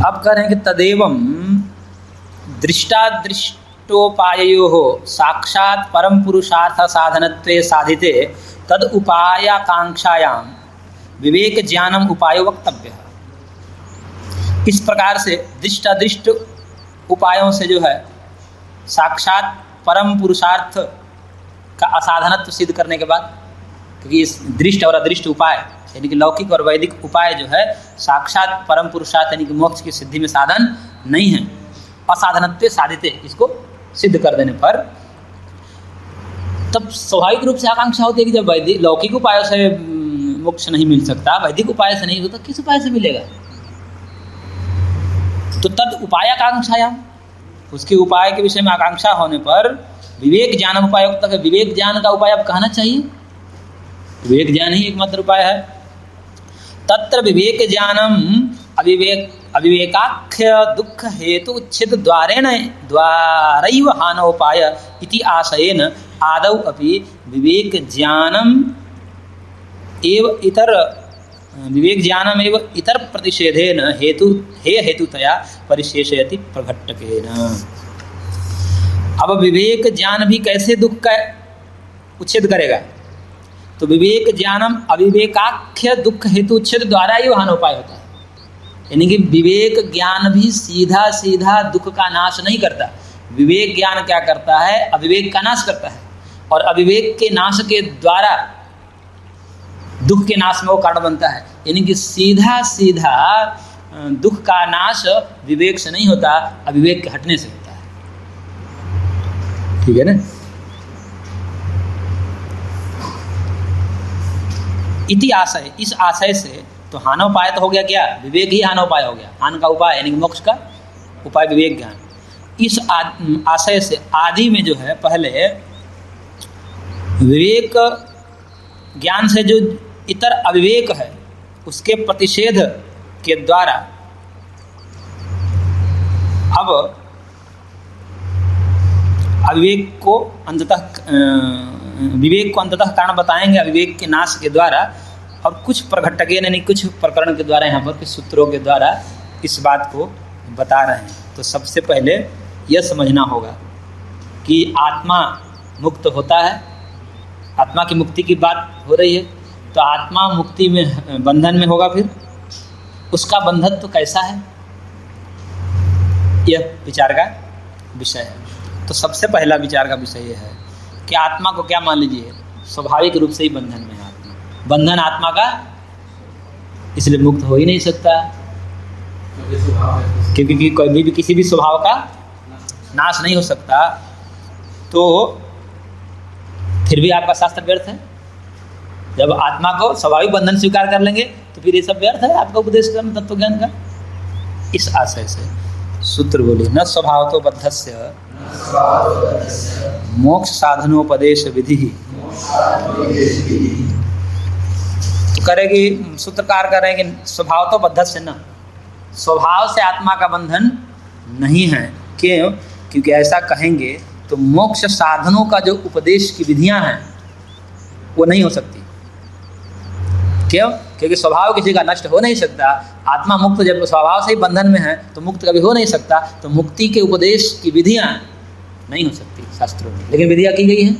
अब कह रहे हैं कि तदेवं दृष्टादृष्टोपाययोः साक्षात् परम पुरुषार्थ साधनत्वे साधिते तद उपायाकांक्षायां विवेक ज्ञानम उपायो वक्तव्य। इस प्रकार से दृष्टादृष्ट उपायों से जो है साक्षात परम पुरुषार्थ का असाधनत्व सिद्ध करने के बाद, क्योंकि इस दृष्ट और अदृष्ट उपाय यानी कि लौकिक और वैदिक उपाय जो है साक्षात परम पुरुषार्थ यानी कि मोक्ष की सिद्धि में साधन नहीं है, असाधनत्व साधिते इसको सिद्ध कर देने पर तब स्वाभाविक रूप से आकांक्षा होती है कि जब वैदिक लौकिक उपायों से मोक्ष नहीं मिल सकता, वैदिक उपाय से नहीं होता, किस उपाय से मिलेगा? तो तद उपायाकांक्षायाम, उसके उपाय के विषय में आकांक्षा होने पर विवेक ज्ञान उपायुक्त है। विवेक ज्ञान का उपाय अब कहना चाहिए, विवेक ज्ञान ही एकमात्र उपाय है। तत्र विवेक ज्ञानम अविवेकाख्य दुख हेतु उच्छेद द्वारैव हानोपाय इति आशयेन आदौ अपि विवेक ज्ञानम एव इतर प्रतिषेधेन हेतुतया परिशेषयति प्रघट्टकेन। अब विवेक ज्ञान भी कैसे दुख का उच्छेद करेगा? तो विवेक ज्ञानम अविवेकाख्य दुख हेतु उच्छेद द्वारा ही हानोपाय होता है। यानी कि विवेक ज्ञान भी सीधा सीधा दुख का नाश नहीं करता। विवेक ज्ञान क्या करता है? अविवेक का नाश करता है, और अविवेक के नाश के द्वारा दुख के नाश में वो कारण बनता है। यानी कि सीधा सीधा दुख का नाश विवेक से नहीं होता, अविवेक के हटने से होता है। ठीक है ना? इति आशय, इस आशय से तो हानोपाय तो हो गया क्या? विवेक ही हानोपाय हो गया। हान का उपाय यानी कि मोक्ष का उपाय विवेक ज्ञान। इस आशय से आदि में जो है पहले विवेक ज्ञान से जो इतर अविवेक है उसके प्रतिषेध के द्वारा अब अविवेक को अंततः कारण बताएंगे अविवेक के नाश के द्वारा, और कुछ प्रघट्टके यानी कुछ प्रकरण के द्वारा, यहाँ पर कुछ सूत्रों के द्वारा इस बात को बता रहे हैं। तो सबसे पहले यह समझना होगा कि आत्मा मुक्त होता है, आत्मा की मुक्ति की बात हो रही है, तो आत्मा मुक्ति में बंधन में होगा, फिर उसका बंधत्व कैसा है, यह विचार का विषय है। तो सबसे पहला विचार का विषय यह है कि आत्मा को क्या मान लीजिए, स्वाभाविक रूप से ही बंधन में है आत्मा। बंधन आत्मा का इसलिए मुक्त हो ही नहीं सकता, क्योंकि कभी भी किसी भी स्वभाव का नाश नहीं हो सकता। तो फिर भी आपका शास्त्र व्यर्थ है। जब आत्मा को स्वाभाविक बंधन स्वीकार कर लेंगे तो फिर ये सब व्यर्थ है आपका उपदेश करना तत्व ज्ञान का। इस आशय से सूत्र बोले न स्वभाव तो बद्धस्य मोक्ष साधनोपदेश विधि। तो करेगी सूत्रकार कर रहे हैं कि स्वभाव तो बद्धस्य न, स्वभाव से आत्मा का बंधन नहीं है। क्यों? क्योंकि ऐसा कहेंगे तो मोक्ष साधनों का जो उपदेश की विधियां हैं वो नहीं हो सकती। क्यों? क्योंकि स्वभाव किसी का नष्ट हो नहीं सकता। आत्मा मुक्त जब स्वभाव से ही बंधन में है तो मुक्त कभी हो नहीं सकता। तो मुक्ति के उपदेश की विधियां नहीं हो सकती शास्त्रों में, लेकिन विधियां की गई हैं।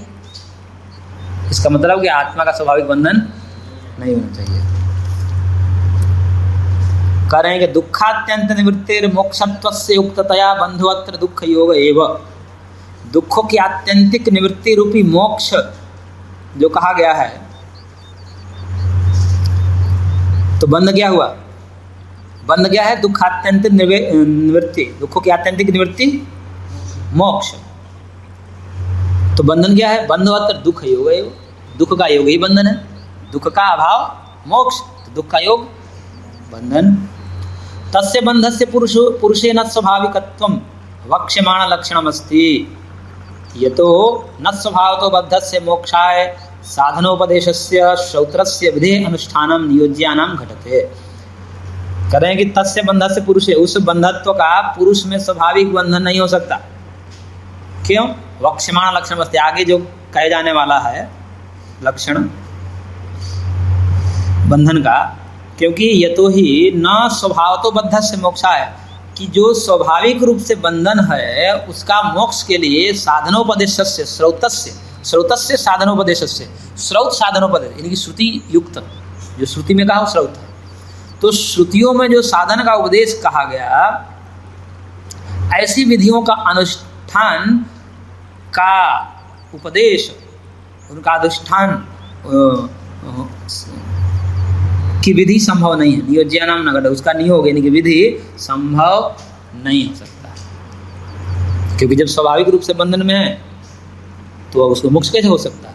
इसका मतलब कि आत्मा का स्वाभाविक बंधन नहीं होना चाहिए। करेंगे दुखात्यंत निवृत्तिर मोक्षत्वस्य उक्ततया बंधुअत्र दुख योग एव। दुखों की आत्यंतिक निवृत्ति रूपी मोक्ष जो कहा गया है, तो बंध क्या हुआ? बंध क्या है? दुखात्यंतिक निवृत्ति, दुखों की आत्यंतिक निवृत्ति मोक्ष। तो बंधन क्या है? बंधुअत्र दुख योग एव। दुख का योग ही बंधन है। दुख का अभाव मोक्ष, तो दुख का योग बंधन। तस्य बंधस्य पुरुषे न स्वाभाविकत्वं वक्ष्यमाण लक्षणमस्ति। यतो न स्वभावतो बद्धस्य मोक्षाय साधनोपदेशस्य श्रौत्रस्य विधे अनुष्ठानम नियोज्यानाम घटते। करें कि तस्य बंधस्य पुरुषे, उस बंधत्व का पुरुष में स्वाभाविक बंधन नहीं हो सकता। क्यों? वक्ष्यमाण लक्षणमस्ति, आगे जो कहे जाने वाला है लक्षण बंधन का। क्योंकि यतो ही न स्वभाव तो बद्धस्य मोक्षा है, कि जो स्वाभाविक रूप से बंधन है उसका मोक्ष के लिए साधनोपदेशस्य श्रौतस्य साधनोपदेशस्य, श्रौत साधनोपदेश यानी कि श्रुति युक्त, जो श्रुति में कहा श्रौत है। तो श्रुतियों में जो साधन का उपदेश कहा गया, ऐसी विधियों का अनुष्ठान का उपदेश, उनका अनुष्ठान की विधि संभव नहीं है। नियोज्यानाम न घटे, उसका नियोग यानी कि विधि संभव नहीं हो सकता, क्योंकि जब स्वाभाविक रूप से बंधन में है तो उसको मोक्ष कैसे हो सकता है।